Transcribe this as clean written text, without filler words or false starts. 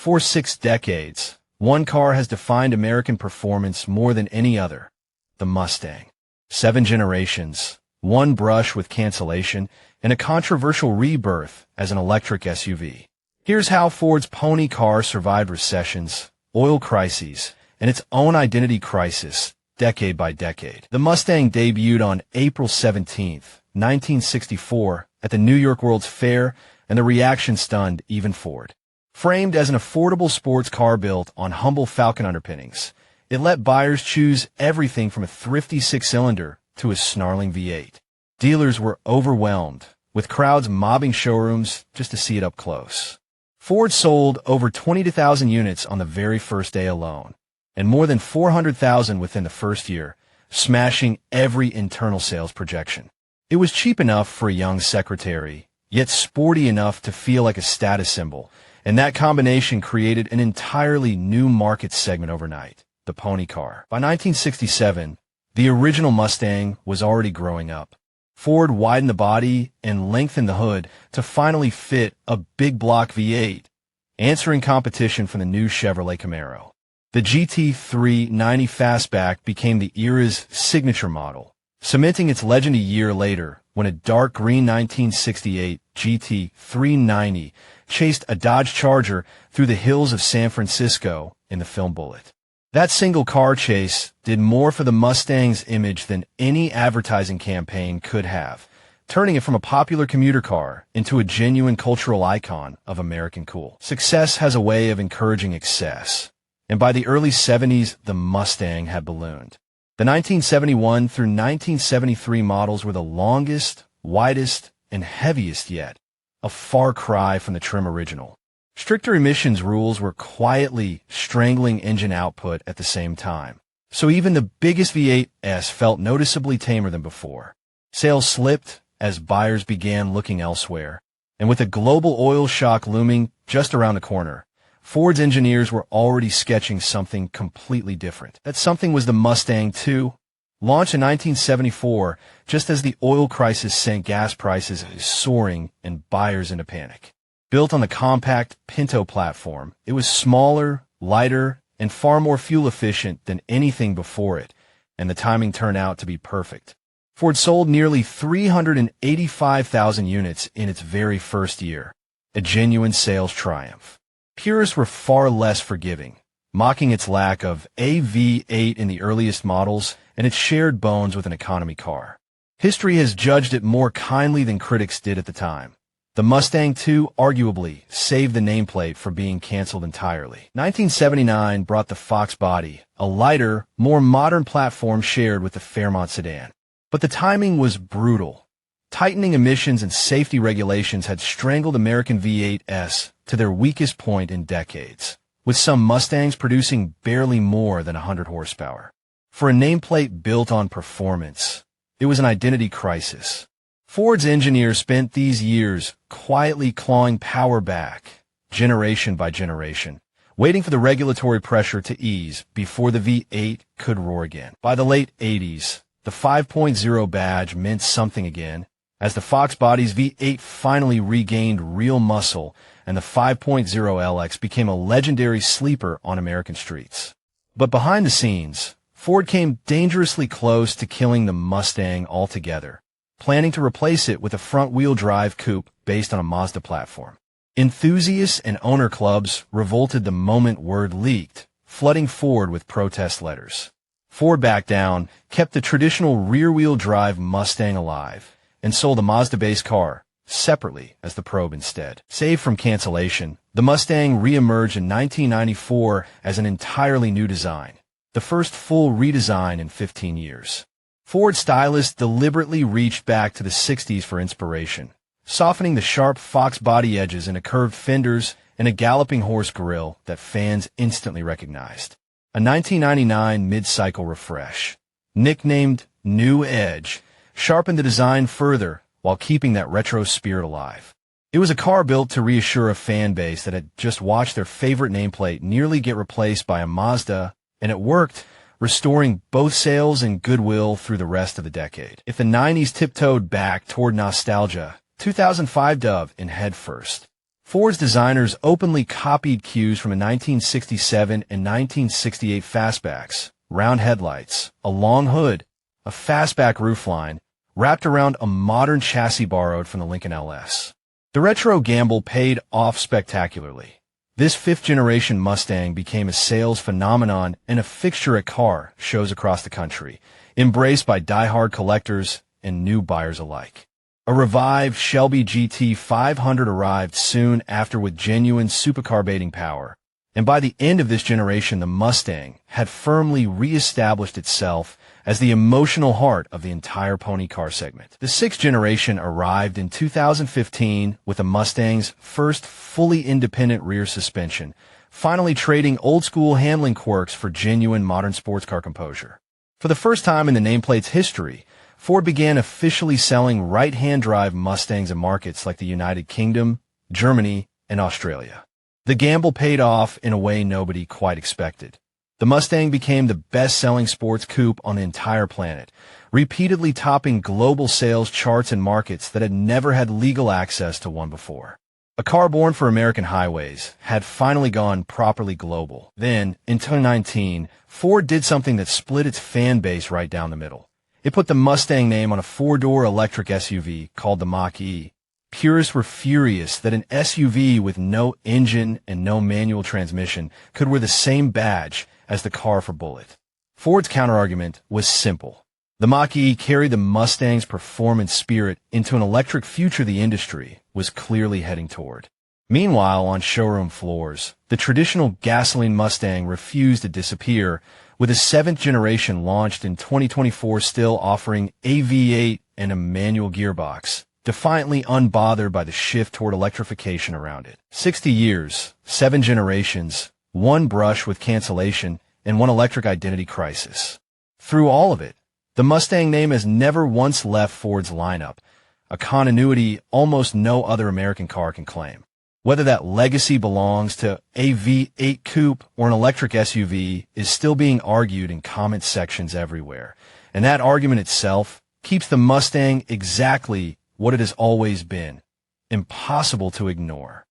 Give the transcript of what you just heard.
For 6 decades, one car has defined American performance more than any other: the Mustang. 7 generations, one brush with cancellation, and a controversial rebirth as an electric SUV. Here's how Ford's pony car survived recessions, oil crises, and its own identity crisis, decade by decade. The Mustang debuted on April 17, 1964, at the New York World's Fair, and the reaction stunned even Ford. Framed as an affordable sports car built on humble Falcon underpinnings, it let buyers choose everything from a thrifty 6-cylinder to a snarling V8. Dealers were overwhelmed, with crowds mobbing showrooms just to see it up close. Ford sold over 22,000 units on the very first day alone, and more than 400,000 within the first year, smashing every internal sales projection. It was cheap enough for a young secretary, yet sporty enough to feel like a status symbol, and that combination created an entirely new market segment overnight: the pony car. By 1967, the original Mustang was already growing up. Ford widened the body and lengthened the hood to finally fit a big block V8, answering competition from the new Chevrolet Camaro. The GT390 Fastback became the era's signature model, cementing its legend a year later when a dark green 1968 GT390 chased a Dodge Charger through the hills of San Francisco in the film Bullitt. That single car chase did more for the Mustang's image than any advertising campaign could have, turning it from a popular commuter car into a genuine cultural icon of American cool. Success has a way of encouraging excess, and by the early 70s, the Mustang had ballooned. The 1971 through 1973 models were the longest, widest, and heaviest yet, a far cry from the trim original. Stricter emissions rules were quietly strangling engine output at the same time, so even the biggest V8s felt noticeably tamer than before. Sales slipped as buyers began looking elsewhere, and with a global oil shock looming just around the corner, Ford's engineers were already sketching something completely different. That something was the Mustang II, launched in 1974, just as the oil crisis sent gas prices soaring and buyers into panic. Built on the compact Pinto platform, it was smaller, lighter, and far more fuel efficient than anything before it, and the timing turned out to be perfect. Ford sold nearly 385,000 units in its very first year, a genuine sales triumph. Purists were far less forgiving, mocking its lack of a V8 in the earliest models and its shared bones with an economy car. History has judged it more kindly than critics did at the time. The Mustang II arguably saved the nameplate from being canceled entirely. 1979 brought the Fox body, a lighter, more modern platform shared with the Fairmont sedan. But the timing was brutal. Tightening emissions and safety regulations had strangled American V8s to their weakest point in decades, with some Mustangs producing barely more than 100 horsepower. For a nameplate built on performance, it was an identity crisis. Ford's engineers spent these years quietly clawing power back, generation by generation, waiting for the regulatory pressure to ease before the V8 could roar again. By the late 80s, the 5.0 badge meant something again, as the Fox body's V8 finally regained real muscle and the 5.0 LX became a legendary sleeper on American streets. But behind the scenes, Ford came dangerously close to killing the Mustang altogether, planning to replace it with a front-wheel drive coupe based on a Mazda platform. Enthusiasts and owner clubs revolted the moment word leaked, flooding Ford with protest letters. Ford backed down, kept the traditional rear-wheel drive Mustang alive, and sold a Mazda-based car separately as the Probe instead. Saved from cancellation, the Mustang re-emerged in 1994 as an entirely new design, the first full redesign in 15 years. Ford stylists deliberately reached back to the 60s for inspiration, softening the sharp Fox body edges into curved fenders and a galloping horse grille that fans instantly recognized. A 1999 mid-cycle refresh, nicknamed New Edge, sharpened the design further while keeping that retro spirit alive. It was a car built to reassure a fan base that had just watched their favorite nameplate nearly get replaced by a Mazda, and it worked, restoring both sales and goodwill through the rest of the decade. If the 90s tiptoed back toward nostalgia, 2005 dove in head first. Ford's designers openly copied cues from a 1967 and 1968 fastbacks, round headlights, a long hood, a fastback roofline, wrapped around a modern chassis borrowed from the Lincoln LS. The retro gamble paid off spectacularly. This fifth-generation Mustang became a sales phenomenon and a fixture at car shows across the country, embraced by die-hard collectors and new buyers alike. A revived Shelby GT 500 arrived soon after with genuine supercar baiting power, and by the end of this generation the Mustang had firmly re-established itself as the emotional heart of the entire pony car segment. The sixth generation arrived in 2015 with the Mustang's first fully independent rear suspension, finally trading old-school handling quirks for genuine modern sports car composure. For the first time in the nameplate's history, Ford began officially selling right-hand drive Mustangs in markets like the United Kingdom, Germany, and Australia. The gamble paid off in a way nobody quite expected. The Mustang became the best-selling sports coupe on the entire planet, repeatedly topping global sales charts in markets that had never had legal access to one before. A car born for American highways had finally gone properly global. Then, in 2019, Ford did something that split its fan base right down the middle. It put the Mustang name on a four-door electric SUV called the Mach-E. Purists were furious that an SUV with no engine and no manual transmission could wear the same badge as the car for Bullitt. Ford's counterargument was simple. The Mach-E carried the Mustang's performance spirit into an electric future the industry was clearly heading toward. Meanwhile, on showroom floors, the traditional gasoline Mustang refused to disappear, with a seventh generation launched in 2024 still offering a V8 and a manual gearbox, defiantly unbothered by the shift toward electrification around it. 60 years, 7 generations, one brush with cancellation, and one electric identity crisis. Through all of it, the Mustang name has never once left Ford's lineup, a continuity almost no other American car can claim. Whether that legacy belongs to a V8 coupe or an electric SUV is still being argued in comment sections everywhere, and that argument itself keeps the Mustang exactly what it has always been, impossible to ignore.